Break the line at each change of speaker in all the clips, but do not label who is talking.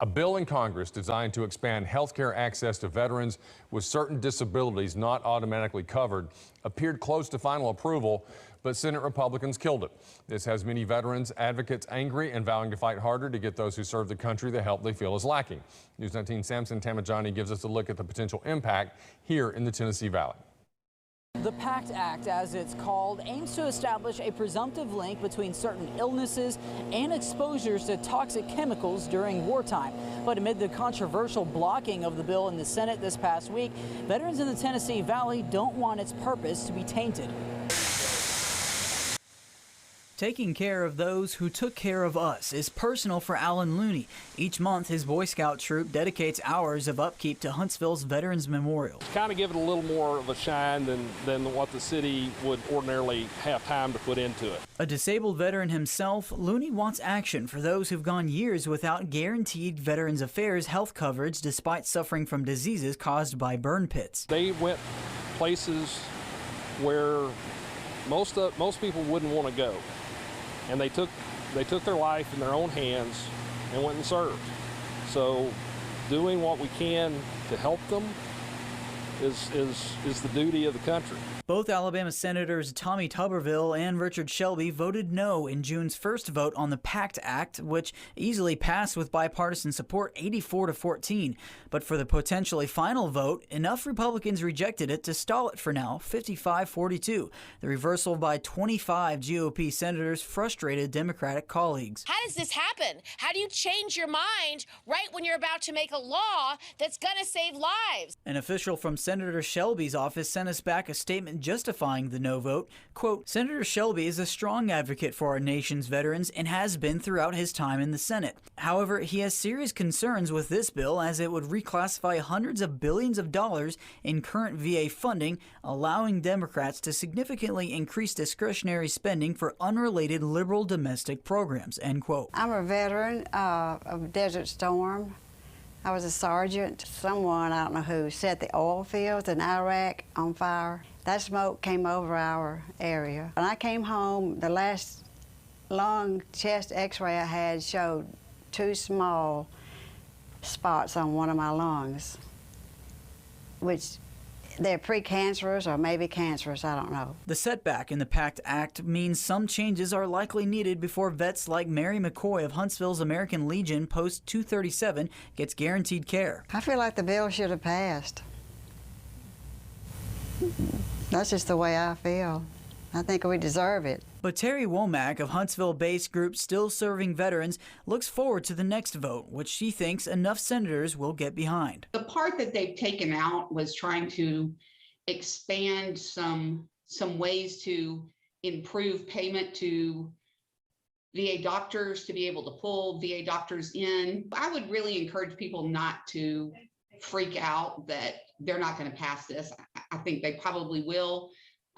A bill in Congress designed to expand health care access to veterans with certain disabilities not automatically covered appeared close to final approval, but Senate Republicans killed it. This has many veterans advocates angry and vowing to fight harder to get those who serve the country the help they feel is lacking. News 19 Samson Tamajani gives us a look at the potential impact here in the Tennessee Valley.
The PACT Act, as it's called, aims to establish a presumptive link between certain illnesses and exposures to toxic chemicals during wartime. But amid the controversial blocking of the bill in the Senate this past week, veterans in the Tennessee Valley don't want its purpose to be tainted. Taking care of those who took care of us is personal for Alan Looney. Each month, his Boy Scout troop dedicates hours of upkeep to Huntsville's Veterans Memorial.
Kind of give it a little more of a shine than what the city would ordinarily have time to put into it.
A disabled veteran himself, Looney wants action for those who've gone years without guaranteed Veterans Affairs health coverage despite suffering from diseases caused by burn pits.
They went places where most people wouldn't want to go. And they took their life in their own hands and went and served. So doing what we can to help them is the duty of the country.
Both Alabama Senators Tommy Tuberville and Richard Shelby voted no in June's first vote on the PACT Act, which easily passed with bipartisan support 84-14. But for the potentially final vote, enough Republicans rejected it to stall it for now, 55-42. The reversal by 25 GOP senators frustrated Democratic colleagues.
How does this happen? How do you change your mind right when you're about to make a law that's going to save lives?
An official from Senator Shelby's office sent us back a statement justifying the no vote. Quote, Senator Shelby is a strong advocate for our nation's veterans and has been throughout his time in the Senate. However, he has serious concerns with this bill as it would reclassify hundreds of billions of dollars in current VA funding, allowing Democrats to significantly increase discretionary spending for unrelated liberal domestic programs, end quote.
I'm a veteran of Desert Storm. I was a sergeant. Someone, I don't know who, set the oil fields in Iraq on fire. That smoke came over our area. When I came home, the last lung chest x-ray I had showed 2 small spots on one of my lungs, which they're precancerous or maybe cancerous, I don't know.
The setback in the PACT Act means some changes are likely needed before vets like Mary McCoy of Huntsville's American Legion Post 237 gets guaranteed care.
I feel like the bill should have passed. That's just the way I feel. I think we deserve it.
But Terry Womack of Huntsville-based group Still Serving Veterans looks forward to the next vote, which she thinks enough senators will get behind.
The part that they've taken out was trying to expand some ways to improve payment to VA doctors, to be able to pull VA doctors in. I would really encourage people not to freak out that they're not going to pass this. I think they probably will.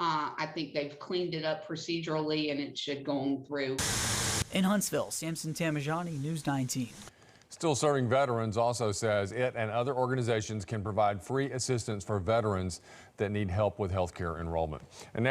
I think they've cleaned it up procedurally and it should go on through.
In Huntsville, Samson Tamajani, News 19.
Still Serving Veterans also says it and other organizations can provide free assistance for veterans that need help with health care enrollment. And now